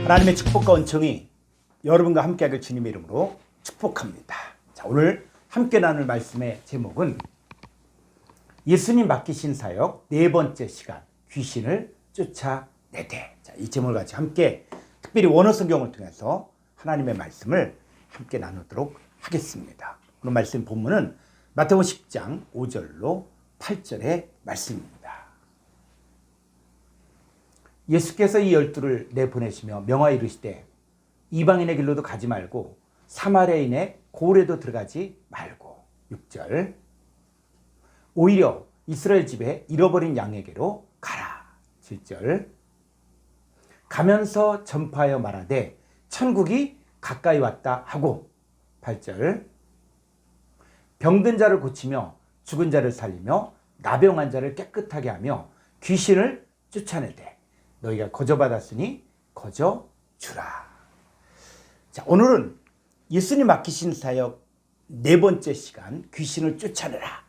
하나님의 축복과 은총이 여러분과 함께하길 주님의 이름으로 축복합니다. 자, 오늘 함께 나눌 말씀의 제목은 예수님 맡기신 사역 네 번째 시간, 귀신을 쫓아내되. 자, 이 제목을 같이 함께 특별히 원어 성경을 통해서 하나님의 말씀을 함께 나누도록 하겠습니다. 오늘 말씀 본문은 마태복음 10장 5절로 8절의 말씀입니다. 예수께서 이 12를 내보내시며 명하여 이르시되 이방인의 길로도 가지 말고 사마리아인의 고을에도 들어가지 말고. 6절 오히려 이스라엘 집에 잃어버린 양에게로 가라. 7절 가면서 전파하여 말하되 천국이 가까이 왔다 하고. 8절 병든 자를 고치며 죽은 자를 살리며 나병한 자를 깨끗하게 하며 귀신을 쫓아내되 너희가 거저받았으니 거저주라. 자, 오늘은 예수님 맡기신 사역 네 번째 시간, 귀신을 쫓아내라,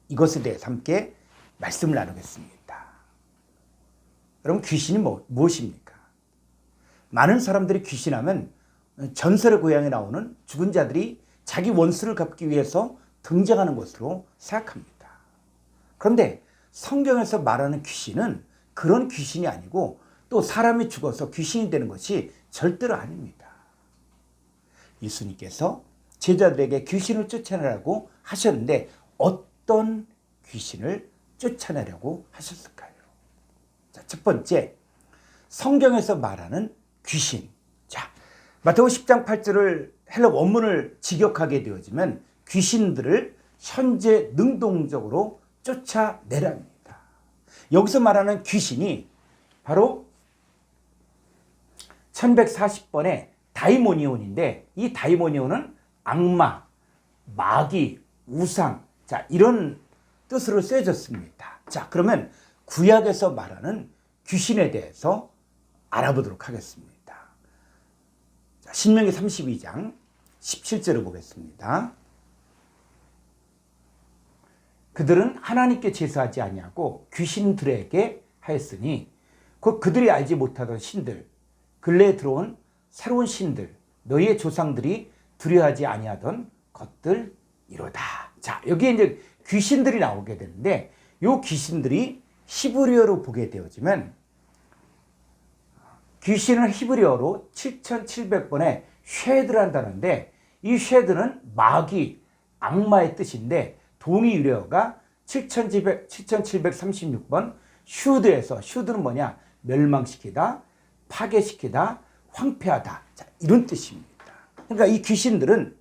이것에 대해서 함께 말씀을 나누겠습니다. 여러분, 귀신이 무엇입니까? 많은 사람들이 귀신하면 전설의 고향에 나오는 죽은 자들이 자기 원수를 갚기 위해서 등장하는 것으로 생각합니다. 그런데 성경에서 말하는 귀신은 그런 귀신이 아니고 또 사람이 죽어서 귀신이 되는 것이 절대로 아닙니다. 예수님께서 제자들에게 귀신을 쫓아내라고 하셨는데 어떤 귀신을 쫓아내려고 하셨을까요? 자, 첫 번째, 성경에서 말하는 귀신. 자, 마태복음 10장 8절을 헬라 원문을 직역하게 되어지면 귀신들을 현재 능동적으로 쫓아내랍니다. 여기서 말하는 귀신이 바로 1140번의 다이모니온인데, 이 다이모니온은 악마, 마귀, 우상, 자, 이런 뜻으로 쓰여졌습니다. 자, 그러면 구약에서 말하는 귀신에 대해서 알아보도록 하겠습니다. 자, 신명기 32장 17절을 보겠습니다. 그들은 하나님께 제사하지 아니하고 귀신들에게 하였으니 곧 그들이 알지 못하던 신들, 근래에 들어온 새로운 신들, 너희의 조상들이 두려워하지 아니하던 것들이로다. 자, 여기에 이제 귀신들이 나오게 되는데, 이 귀신들이 히브리어로 보게 되어지면 귀신은 히브리어로 7700번의 쉐드라는 단어인데, 이 쉐드는 마귀, 악마의 뜻인데 동의 유래어가 7736번 슈드에서, 슈드는 뭐냐? 멸망시키다, 파괴시키다, 황폐하다. 자, 이런 뜻입니다. 그러니까 이 귀신들은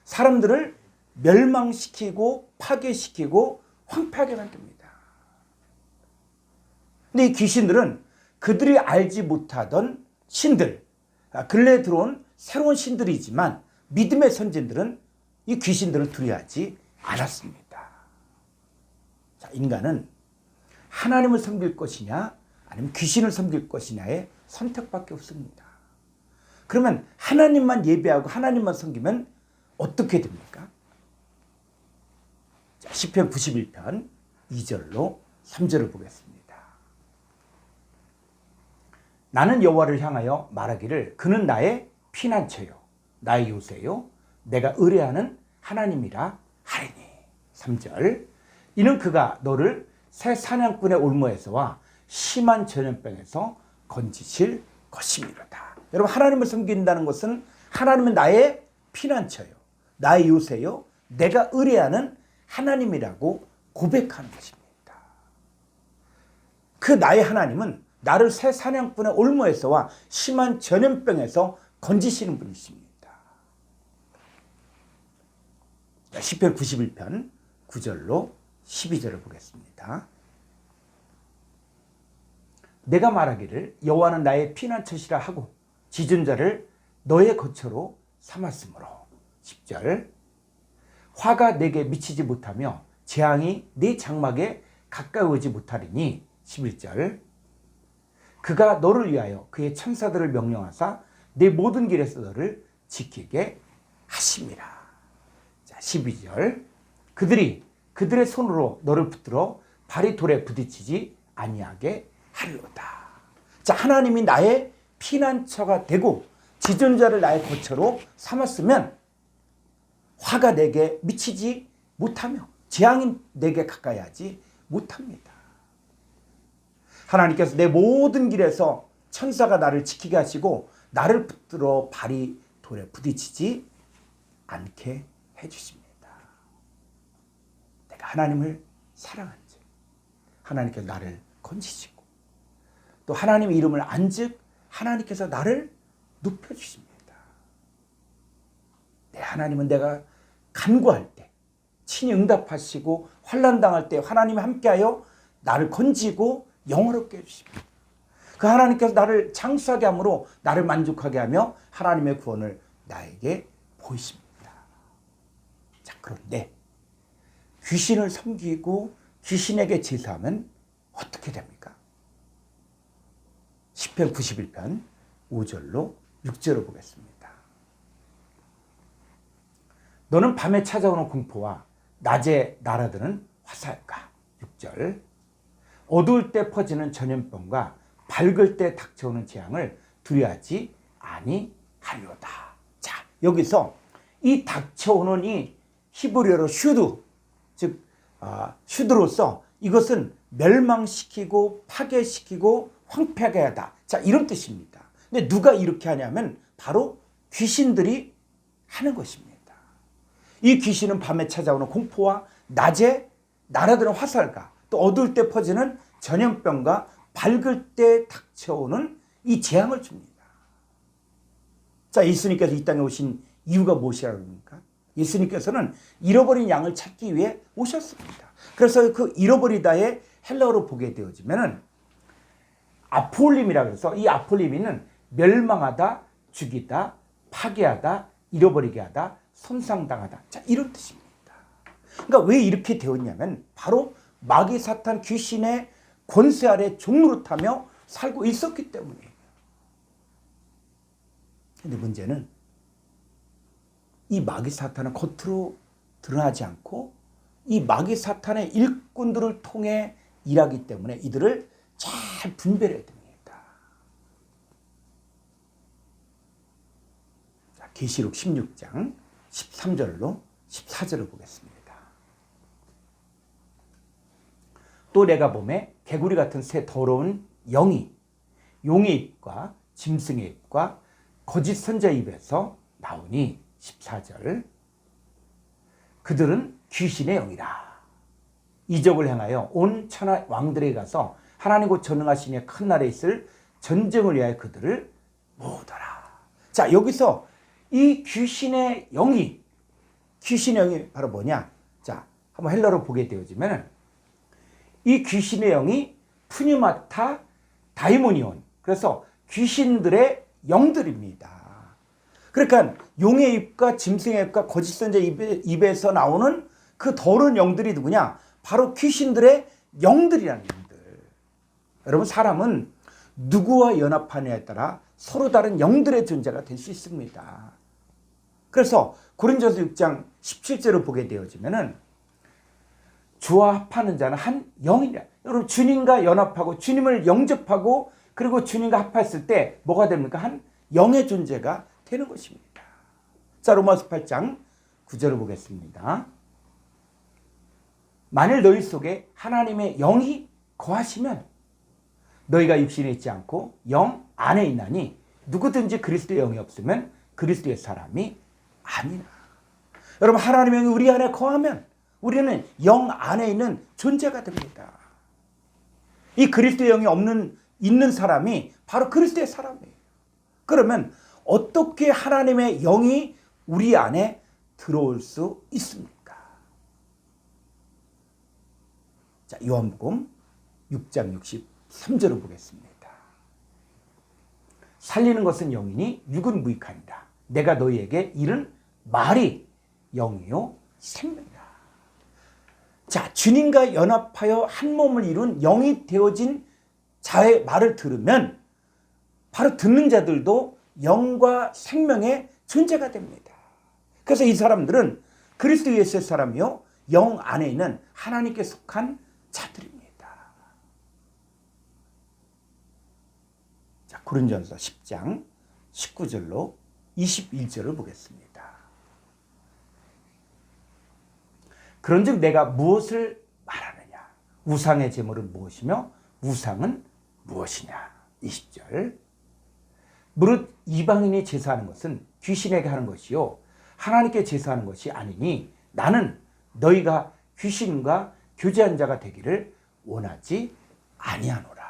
사람들을 멸망시키고 파괴시키고 황폐하게 만듭니다. 근데 이 귀신들은 그들이 알지 못하던 신들, 근래에 들어온 새로운 신들이지만 믿음의 선진들은 이 귀신들을 두려워하지 않았습니다. 자, 인간은 하나님을 섬길 것이냐 아니면 귀신을 섬길 것이냐의 선택밖에 없습니다. 그러면 하나님만 예배하고 하나님만 섬기면 어떻게 됩니까? 자, 시편 91편 2절로 3절을 보겠습니다. 나는 여호와를 향하여 말하기를 그는 나의 피난처요 나의 요새요 내가 의뢰하는 하나님이라 하리니. 3절 이는 그가 너를 새 사냥꾼의 올무에서와 심한 전염병에서 건지실 것이미로다. 여러분, 하나님을 섬긴다는 것은 하나님은 나의 피난처요, 나의 요새요, 내가 의뢰하는 하나님이라고 고백하는 것입니다. 그 나의 하나님은 나를 새 사냥꾼의 올무에서와 심한 전염병에서 건지시는 분이십니다. 시편 91편 9절로 12절을 보겠습니다. 내가 말하기를 여호와는 나의 피난처시라 하고 지준 자를 너의 거처로 삼았으므로. 10절 화가 내게 미치지 못하며 재앙이 네 장막에 가까이 오지 못하리니. 11절 그가 너를 위하여 그의 천사들을 명령하사 내 모든 길에서 너를 지키게 하심이라. 자, 12절 그들이 그들의 손으로 너를 붙들어 발이 돌에 부딪히지 아니하게 하리로다. 자, 하나님이 나의 피난처가 되고 지존자를 나의 거처로 삼았으면 화가 내게 미치지 못하며 재앙이 내게 가까이 하지 못합니다. 하나님께서 내 모든 길에서 천사가 나를 지키게 하시고 나를 붙들어 발이 돌에 부딪히지 않게 해주십니다. 내가 하나님을 사랑한지 하나님께서 나를 건지시고 또 하나님의 이름을 안즉 하나님께서 나를 높여주십니다. 내 하나님은 내가 간구할 때 친히 응답하시고 환난당할 때 하나님이 함께하여 나를 건지고 영화롭게 해주십니다. 그 하나님께서 나를 장수하게 함으로 나를 만족하게 하며 하나님의 구원을 나에게 보이십니다. 자, 그런데 귀신을 섬기고 귀신에게 제사하면 어떻게 됩니까? 시편 91편 5절로 6절을 보겠습니다. 너는 밤에 찾아오는 공포와 낮에 날아드는 화살과 6절 어두울 때 퍼지는 전염병과 밝을 때 닥쳐오는 재앙을 두려워하지 아니하리로다. 자, 여기서 이 닥쳐오는 이 히브리어로 슈드, 즉 슈드로서 이것은 멸망시키고 파괴시키고 황폐하게 하다. 자, 이런 뜻입니다. 근데 누가 이렇게 하냐면 바로 귀신들이 하는 것입니다. 이 귀신은 밤에 찾아오는 공포와 낮에 날아드는 화살과 또 어두울 때 퍼지는 전염병과 밝을 때 닥쳐오는 이 재앙을 줍니다. 자, 예수님께서 이 땅에 오신 이유가 무엇이라고 합니까? 예수님께서는 잃어버린 양을 찾기 위해 오셨습니다. 그래서 그 잃어버리다의 헬라어로 보게 되어지면은 아폴림이라고 해서 이 아폴림이는 멸망하다, 죽이다, 파괴하다, 잃어버리게 하다, 손상당하다. 자, 이런 뜻입니다. 그러니까 왜 이렇게 되었냐면 바로 마귀 사탄 귀신의 권세 아래 종노릇하며 살고 있었기 때문이에요. 근데 문제는 이 마귀 사탄은 겉으로 드러나지 않고 이 마귀 사탄의 일꾼들을 통해 일하기 때문에 이들을 잘 분별해야 됩니다. 자, 계시록 16장 13절로 14절을 보겠습니다. 또 내가 보매 개구리 같은 새 더러운 영이 용의 입과 짐승의 입과 거짓 선자의 입에서 나오니 14절 그들은 귀신의 영이라 이적을 행하여 온 천하 왕들에게 가서 하나님 곧 전능하시니 큰 날에 있을 전쟁을 위하여 그들을 모으더라. 자, 여기서 이 귀신의 영이 바로 뭐냐? 자, 한번 헬라로 보게 되어지면 이 귀신의 영이 푸뉴마타 다이모니온, 그래서 귀신들의 영들입니다. 그러니까 용의 입과 짐승의 입과 거짓 선자의 입에서 나오는 그 더러운 영들이 누구냐? 바로 귀신들의 영들이라는 영들. 여러분, 사람은 누구와 연합하느냐에 따라 서로 다른 영들의 존재가 될 수 있습니다. 그래서 고린도서 6장 17절을 보게 되어지면은 주와 합하는 자는 한 영이라. 여러분, 주님과 연합하고 주님을 영접하고 그리고 주님과 합했을 때 뭐가 됩니까? 한 영의 존재가 되는 것입니다. 자, 로마서 8장 9절을 보겠습니다. 만일 너희 속에 하나님의 영이 거하시면 너희가 육신에 있지 않고 영 안에 있나니 누구든지 그리스도의 영이 없으면 그리스도의 사람이 아니라. 여러분, 하나님의 영이 우리 안에 거하면 우리는 영 안에 있는 존재가 됩니다. 이 그리스도의 영이 있는 사람이 바로 그리스도의 사람이에요. 그러면 어떻게 하나님의 영이 우리 안에 들어올 수 있습니까? 자, 요한복음 6장 63절을 보겠습니다. 살리는 것은 영이니 육은 무익하니라. 내가 너희에게 이른 말이 영이요 생명이라. 자, 주님과 연합하여 한 몸을 이룬 영이 되어진 자의 말을 들으면 바로 듣는 자들도 영과 생명의 존재가 됩니다. 그래서 이 사람들은 그리스도 예수의 사람이요 영 안에 있는 하나님께 속한 자들입니다. 자, 고린전서 10장 19절로 21절을 보겠습니다. 그런즉 내가 무엇을 말하느냐? 우상의 제물은 무엇이며 우상은 무엇이냐? 20절. 무릇 이방인이 제사하는 것은 귀신에게 하는 것이요 하나님께 제사하는 것이 아니니 나는 너희가 귀신과 교제한 자가 되기를 원하지 아니하노라.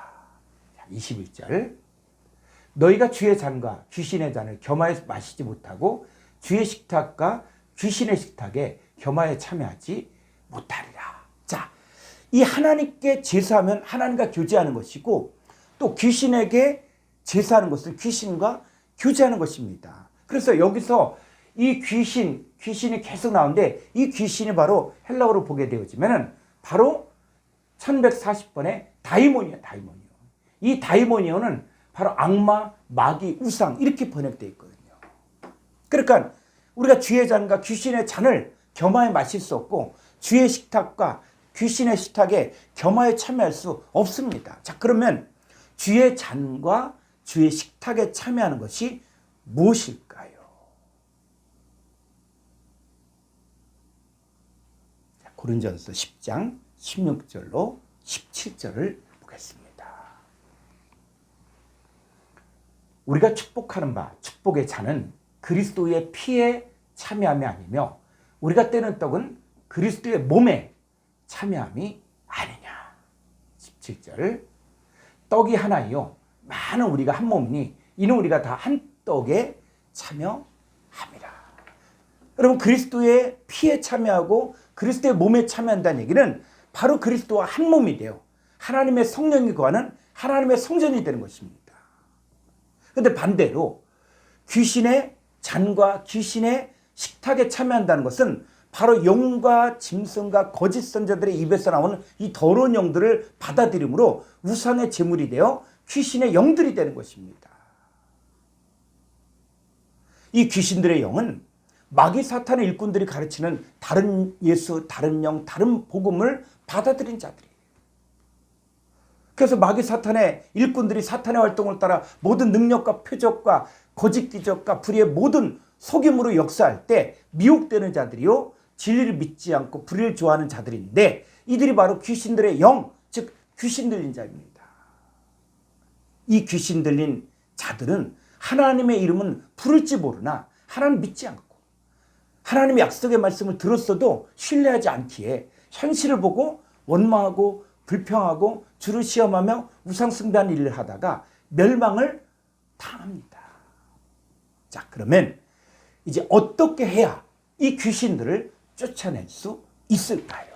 21절. 너희가 주의 잔과 귀신의 잔을 겸하여 마시지 못하고 주의 식탁과 귀신의 식탁에 겸하여 참여하지 못하리라. 자, 이 하나님께 제사하면 하나님과 교제하는 것이고 또 귀신에게 제사하는 것은 귀신과 교제하는 것입니다. 그래서 여기서 이 귀신이 계속 나오는데 이 귀신이 바로 헬라어로 보게 되어지면 바로 1140번의 다이모니오. 이 다이모니오는 바로 악마, 마귀, 우상 이렇게 번역되어 있거든요. 그러니까 우리가 주의 잔과 귀신의 잔을 겸하여 마실 수 없고 주의 식탁과 귀신의 식탁에 겸하여 참여할 수 없습니다. 자, 그러면 주의 잔과 주의 식탁에 참여하는 것이 무엇일까요? 자, 고린전서 10장 16절로 17절을 보겠습니다. 우리가 축복하는 바 축복의 잔은 그리스도의 피에 참여함이 아니며 우리가 떼는 떡은 그리스도의 몸에 참여함이 아니냐. 17절. 떡이 하나이요 많은 우리가 한 몸이니 이는 우리가 다 한 떡에 참여함이라. 여러분, 그리스도의 피에 참여하고 그리스도의 몸에 참여한다는 얘기는 바로 그리스도와 한 몸이 돼요. 하나님의 성령이 거하는 하나님의 성전이 되는 것입니다. 그런데 반대로 귀신의 잔과 귀신의 식탁에 참여한다는 것은 바로 영과 짐승과 거짓 선자들의 입에서 나오는 이 더러운 영들을 받아들임으로 우상의 제물이 되어 귀신의 영들이 되는 것입니다. 이 귀신들의 영은 마귀 사탄의 일꾼들이 가르치는 다른 예수, 다른 영, 다른 복음을 받아들인 자들이에요. 그래서 마귀 사탄의 일꾼들이 사탄의 활동을 따라 모든 능력과 표적과 거짓 기적과 불의의 모든 속임으로 역사할 때 미혹되는 자들이요 진리를 믿지 않고 불의를 좋아하는 자들인데 이들이 바로 귀신들의 영, 즉 귀신 들린 자입니다. 이 귀신 들린 자들은 하나님의 이름은 부를지 모르나 하나님 믿지 않고 하나님의 약속의 말씀을 들었어도 신뢰하지 않기에 현실을 보고 원망하고 불평하고 주를 시험하며 우상숭배하는 일을 하다가 멸망을 당합니다. 자, 그러면 이제 어떻게 해야 이 귀신들을 쫓아낼 수 있을까요?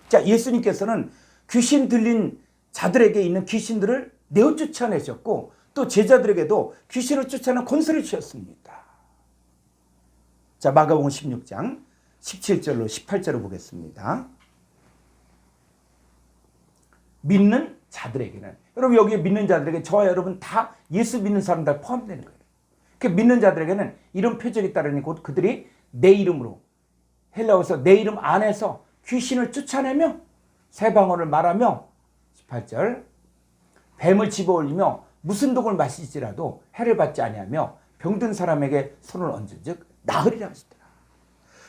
자, 예수님께서는 귀신 들린 자들에게 있는 귀신들을 내어 쫓아내셨고 또 제자들에게도 귀신을 쫓아내는 권세를 주셨습니다. 자, 마가복음 16장 17절로 18절을 보겠습니다. 믿는 자들에게는, 여러분 여기 믿는 자들에게 저와 여러분 다 예수 믿는 사람들 포함되는 거예요. 그 믿는 자들에게는 이런 표적이 따르니 곧 그들이 내 이름으로, 헬라어에서 내 이름 안에서 귀신을 쫓아내며 새 방언을 말하며 18절 뱀을 집어올리며 무슨 독을 마실지라도 해를 받지 아니하며 병든 사람에게 손을 얹은즉 나으리라 하시더라.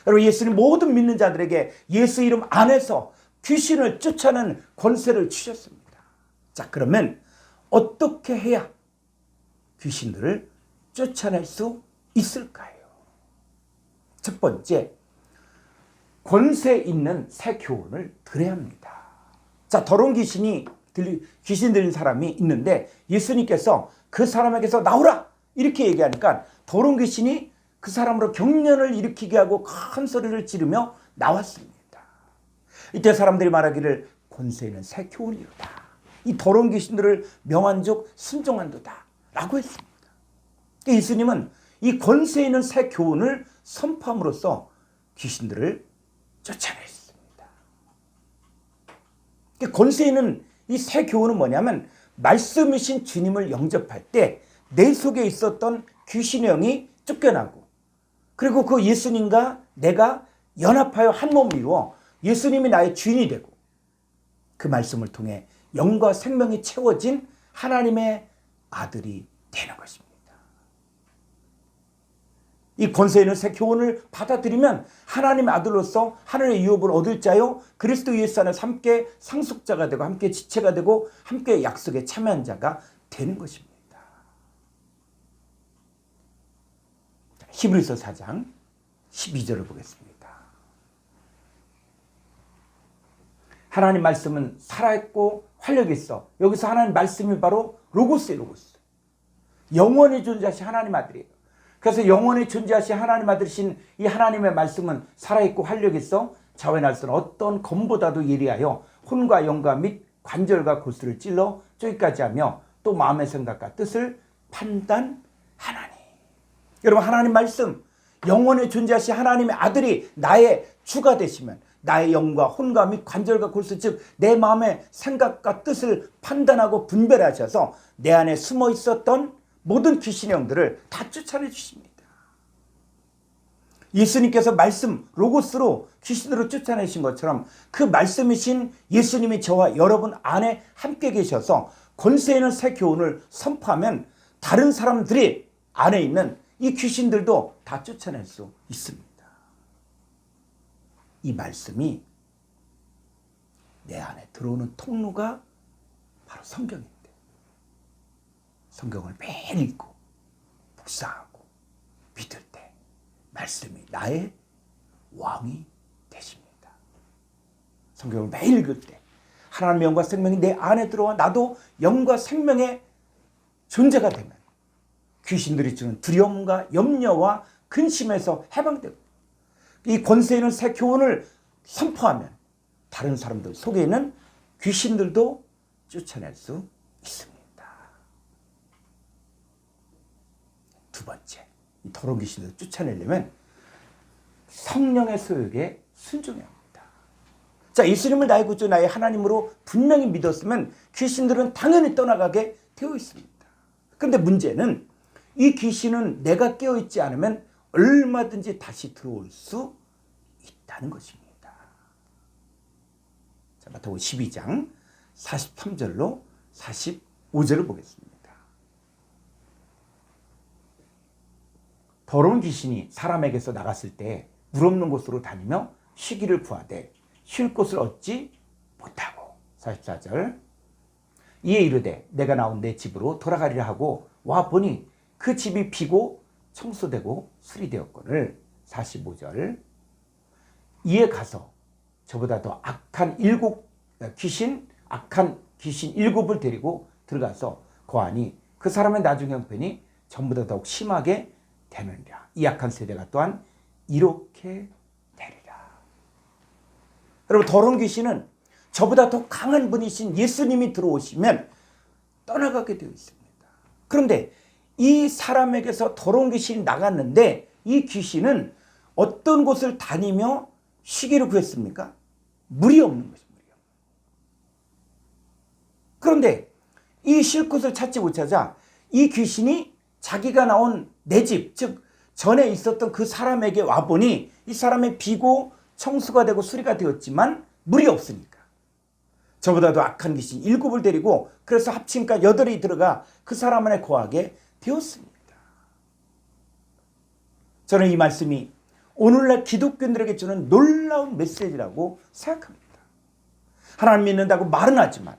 여러분, 예수님 모든 믿는 자들에게 예수 이름 안에서 귀신을 쫓아내는 권세를 주셨습니다. 자, 그러면 어떻게 해야 귀신들을 쫓아낼 수 있을까요? 첫 번째, 권세 있는 새 교훈을 들어야 합니다. 자, 더러운 귀신 들린 사람이 있는데 예수님께서 그 사람에게서 나오라 이렇게 얘기하니까 더러운 귀신이 그 사람으로 경련을 일으키게 하고 큰 소리를 지르며 나왔습니다. 이때 사람들이 말하기를 권세 있는 새 교훈이로다. 이 더러운 귀신들을 명한즉 순종한도다 라고 했습니다. 예수님은 이 권세 있는 새 교훈을 선포함으로써 귀신들을 쫓아냈습니다. 권세 있는 이 새 교훈은 뭐냐면 말씀이신 주님을 영접할 때 내 속에 있었던 귀신의 영이 쫓겨나고 그리고 그 예수님과 내가 연합하여 한 몸을 이루어 예수님이 나의 주인이 되고 그 말씀을 통해 영과 생명이 채워진 하나님의 아들이 되는 것입니다. 이 권세 있는 새 교훈을 받아들이면 하나님의 아들로서 하늘의 유업을 얻을 자요 그리스도 예수 안에서 함께 상속자가 되고 함께 지체가 되고 함께 약속에 참여한 자가 되는 것입니다. 히브리서 4장 12절을 보겠습니다. 하나님 말씀은 살아있고 활력이 있어. 여기서 하나님 말씀이 바로 로고스예요. 로고스. 영원히 존재하신 하나님 아들이에요. 그래서 영원히 존재하신 하나님 아들이신 이 하나님의 말씀은 살아있고 활력이 있어 자외 날선 어떤 검보다도 예리하여 혼과 영과 및 관절과 골수를 찔러 쪼기까지 하며 또 마음의 생각과 뜻을 판단하나니. 여러분 하나님 말씀 영원히 존재하신 하나님의 아들이 나의 주가 되시면 나의 영과 혼과 및 관절과 골수 즉 내 마음의 생각과 뜻을 판단하고 분별하셔서 내 안에 숨어 있었던 모든 귀신의 영들을 다 쫓아내 주십니다. 예수님께서 말씀 로고스로 귀신으로 쫓아내신 것처럼 그 말씀이신 예수님이 저와 여러분 안에 함께 계셔서 권세 있는 새 교훈을 선포하면 다른 사람들이 안에 있는 이 귀신들도 다 쫓아낼 수 있습니다. 이 말씀이 내 안에 들어오는 통로가 바로 성경입니다. 성경을 매일 읽고 묵상하고 믿을 때 말씀이 나의 왕이 되십니다. 성경을 매일 읽을 때 하나님의 영과 생명이 내 안에 들어와 나도 영과 생명의 존재가 되면 귀신들이 주는 두려움과 염려와 근심에서 해방되고 이 권세 있는 새 교훈을 선포하면 다른 사람들 속에 있는 귀신들도 쫓아낼 수 있습니다. 두 번째, 이 더러운 귀신들을 쫓아내려면 성령의 소욕에 순종해야 합니다. 자, 예수님을 나의 구주 나의 하나님으로 분명히 믿었으면 귀신들은 당연히 떠나가게 되어 있습니다. 그런데 문제는 이 귀신은 내가 깨어있지 않으면 얼마든지 다시 들어올 수 있다는 것입니다. 자, 마태복음 12장 43절로 45절을 보겠습니다. 더러운 귀신이 사람에게서 나갔을 때 물 없는 곳으로 다니며 쉬기를 구하되 쉴 곳을 얻지 못하고 44절 이에 이르되 내가 나온 내 집으로 돌아가리라 하고 와 보니 그 집이 비고 청소되고 수리되었거늘 45절 이에 가서 저보다 더 악한 악한 귀신 7을 데리고 들어가서 거하니 그 사람의 나중 형편이 전보다 더욱 심하게 되느니라. 이 악한 세대가 또한 이렇게 되리라. 여러분 더러운 귀신은 저보다 더 강한 분이신 예수님이 들어오시면 떠나가게 되어 있습니다. 그런데 이 사람에게서 더러운 귀신이 나갔는데 이 귀신은 어떤 곳을 다니며 쉬기를 구했습니까? 물이 없는 것입니다. 그런데 이 쉴 곳을 찾지 못하자 이 귀신이 자기가 나온 내 집, 즉 전에 있었던 그 사람에게 와보니 이 사람이 비고 청수가 되고 수리가 되었지만 물이 없으니까 저보다도 악한 귀신 7을 데리고 그래서 합치니까 8이 들어가 그 사람 안에 거하게 되었습니다. 저는 이 말씀이 오늘날 기독교인들에게 주는 놀라운 메시지라고 생각합니다. 하나님 믿는다고 말은 하지만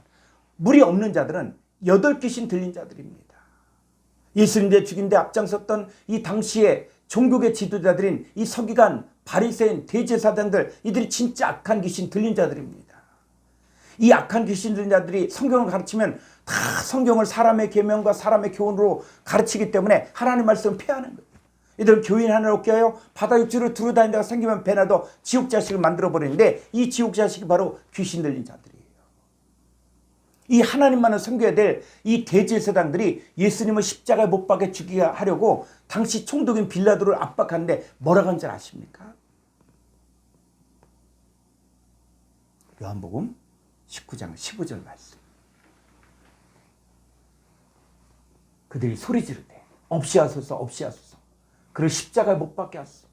물이 없는 자들은 8귀신 들린 자들입니다. 예수님의 죽인 데 앞장섰던 이 당시의 종교계 지도자들인 이 서기관, 바리새인, 대제사장들 이들이 진짜 악한 귀신 들린 자들입니다. 이 악한 귀신 들린 자들이 성경을 가르치면 다 성경을 사람의 계명과 사람의 교훈으로 가르치기 때문에 하나님 말씀을 폐하는 거예요. 이들은 교인 하나를 얻게 하여 바다 육지를 두루 다니다가 생기면 배나도 지옥 자식을 만들어버리는데 이 지옥 자식이 바로 귀신 들린 자들이에요. 이 하나님만을 섬겨야 될 이 대제사장들이 예수님을 십자가에 못 박아 죽이게 하려고 당시 총독인 빌라도를 압박하는데 뭐라고 한 줄 아십니까? 요한복음 19장 15절 말씀. 그들이 소리 지르되 없이 하소서 없이 하소서 그를 십자가에 못 박게 하소서.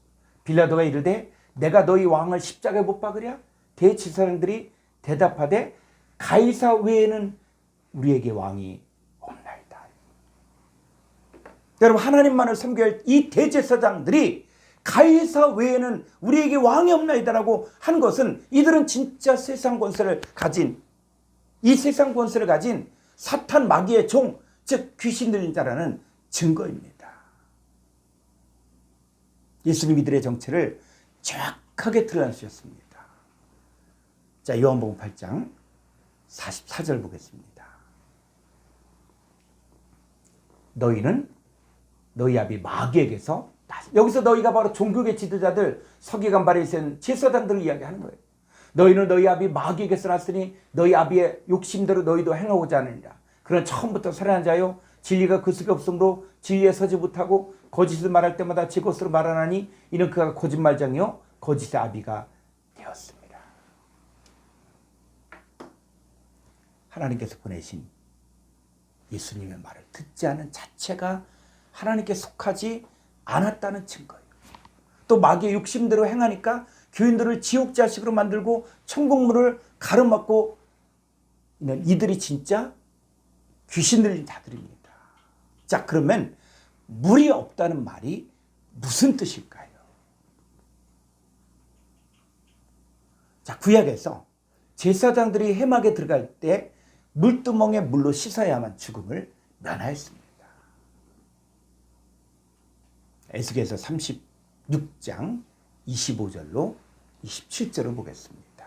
빌라도가 이르되 내가 너희 왕을 십자가에 못 박으랴? 대제사장들이 대답하되 가이사 외에는 우리에게 왕이 없나이다. 여러분, 하나님만을 섬겨야 할 이 대제사장들이 가이사 외에는 우리에게 왕이 없나이다라고 한 것은 이들은 진짜 세상 권세를 가진, 이 세상 권세를 가진 사탄 마귀의 종, 즉 귀신 들린 자라는 증거입니다. 예수님 이들의 정체를 정확하게 드러내주셨습니다. 자, 요한복음 8장 44절 보겠습니다. 너희는 너희 아비 마귀에게서, 여기서 너희가 바로 종교계 지도자들, 서기관 바리새인 제사장들을 이야기하는 거예요. 너희는 너희 아비 마귀에게서 났으니 너희 아비의 욕심대로 너희도 행하고자 하느니라. 그러나 처음부터 살아난 자요, 진리가 그 속에 없으므로 진리에 서지 못하고 거짓을 말할 때마다 제 것으로 말하나니 이는 그가 거짓말장이요 거짓의 아비가 되었습니다. 하나님께서 보내신 예수님의 말을 듣지 않은 자체가 하나님께 속하지 않았다는 증거예요. 또 마귀의 욕심대로 행하니까 교인들을 지옥 자식으로 만들고 천국문을 가로막고 있는 이들이 진짜 귀신 들린 자들입니다. 자, 그러면 물이 없다는 말이 무슨 뜻일까요? 자, 구약에서 제사장들이 회막에 들어갈 때 물두멍에 물로 씻어야만 죽음을 면하였습니다. 에스겔서 36장 25절로 27절을 보겠습니다.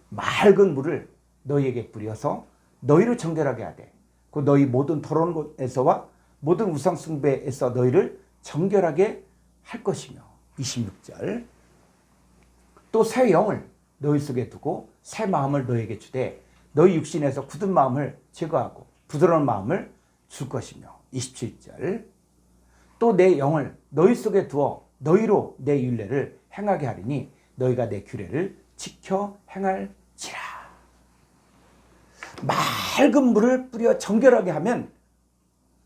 맑은 물을 너희에게 뿌려서 너희를 정결하게 하되 그 너희 모든 더러운 곳에서와 모든 우상 숭배에서 너희를 정결하게 할 것이며 26절 또 새 영을 너희 속에 두고 새 마음을 너희에게 주되 너희 육신에서 굳은 마음을 제거하고 부드러운 마음을 줄 것이며 27절 또 내 영을 너희 속에 두어 너희로 내 율례를 행하게 하리니 너희가 내 규례를 지켜 행할지라. 맑은 물을 뿌려 정결하게 하면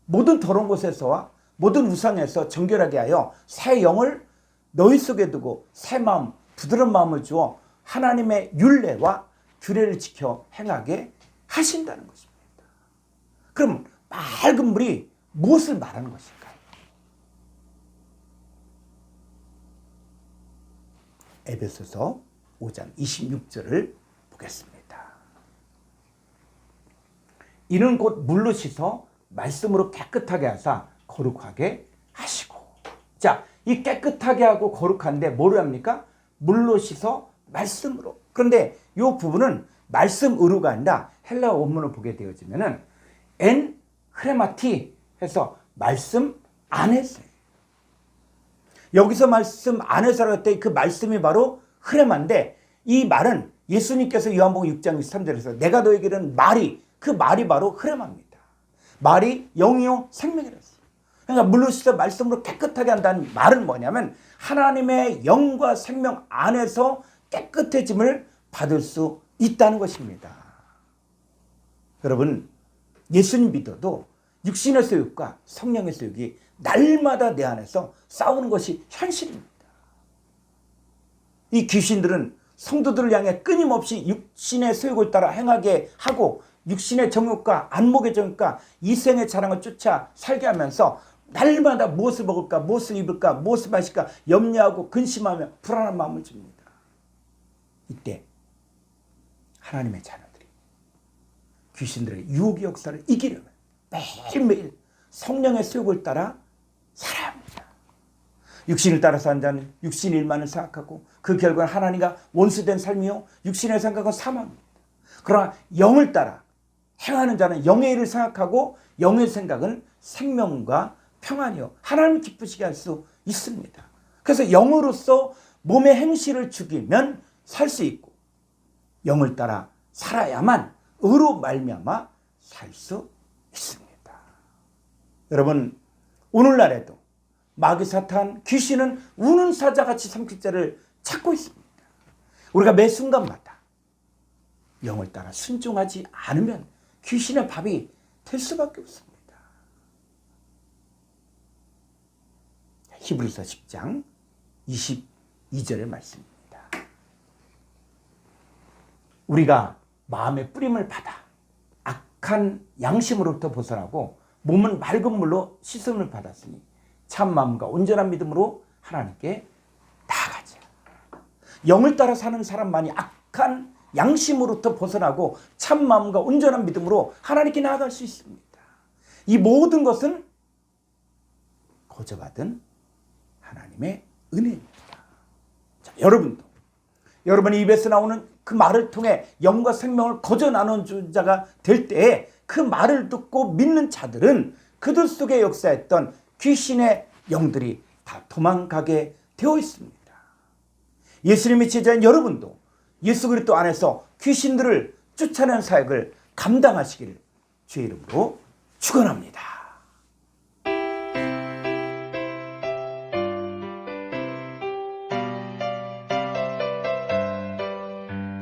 모든 더러운 곳에서와 모든 우상에서 정결하게 하여 새 영을 너희 속에 두고 새 마음, 부드러운 마음을 주어 하나님의 율례와 규례를 지켜 행하게 하신다는 것입니다. 그럼 맑은 물이 무엇을 말하는 것일까요? 에베소서 5장 26절을 보겠습니다. 이는 곧 물로 씻어 말씀으로 깨끗하게 하사 거룩하게 하시고. 자, 이 깨끗하게 하고 거룩한데 뭐를 합니까? 물로 씻어 말씀으로. 그런데 이 부분은 말씀으로가 아니라 헬라어 원문을 보게 되어지면은 엔 흐레마티 해서 말씀 안에서예요. 여기서 말씀 안에서라고 할 때 그 말씀이 바로 흐레마인데 이 말은 예수님께서 요한복음 6장 23절에서 내가 너에게는 말이, 그 말이 바로 흐레마입니다. 말이 영이요 생명이라 했어요. 그러니까 물로 씻어 말씀으로 깨끗하게 한다는 말은 뭐냐면 하나님의 영과 생명 안에서 깨끗해짐을 받을 수 있다는 것입니다. 여러분, 예수님 믿어도 육신의 소욕과 성령의 소욕이 날마다 내 안에서 싸우는 것이 현실입니다. 이 귀신들은 성도들을 향해 끊임없이 육신의 소욕을 따라 행하게 하고 육신의 정욕과 안목의 정욕과 이생의 자랑을 쫓아 살게 하면서 날마다 무엇을 먹을까, 무엇을 입을까, 무엇을 마실까 염려하고 근심하며 불안한 마음을 줍니다. 이때 하나님의 자녀들이 귀신들의 유혹의 역사를 이기려면 매일매일 성령의 소욕을 따라 살아야 합니다. 육신을 따라서 한 자는 육신 일만을 생각하고 그 결과는 하나님과 원수된 삶이요 육신의 생각은 사망입니다. 그러나 영을 따라 행하는 자는 영의 일을 생각하고 영의 생각은 생명과 평안이요 하나님을 기쁘시게 할 수 있습니다. 그래서 영으로서 몸의 행실을 죽이면 살 수 있고 영을 따라 살아야만 의로 말미암아 살 수 있습니다. 여러분, 오늘날에도 마귀 사탄 귀신은 우는 사자같이 삼킬 자를 찾고 있습니다. 우리가 매 순간마다 영을 따라 순종하지 않으면 귀신의 밥이 될 수밖에 없습니다. 히브리서 10장 22절의 말씀입니다. 우리가 마음의 뿌림을 받아 악한 양심으로부터 벗어나고 몸은 맑은 물로 씻음을 받았으니 참 마음과 온전한 믿음으로 하나님께 나아가자. 영을 따라 사는 사람만이 악한 양심으로부터 벗어나고 참 마음과 온전한 믿음으로 하나님께 나아갈 수 있습니다. 이 모든 것은 거저받은 하나님의 은혜입니다. 자, 여러분도 여러분의 입에서 나오는 그 말을 통해 영과 생명을 거저 나눈 자가 될 때에 그 말을 듣고 믿는 자들은 그들 속에 역사했던 귀신의 영들이 다 도망가게 되어 있습니다. 예수님의 제자인 여러분도 예수 그리스도 안에서 귀신들을 쫓아내는 사역을 감당하시기를 주의 이름으로 축원합니다.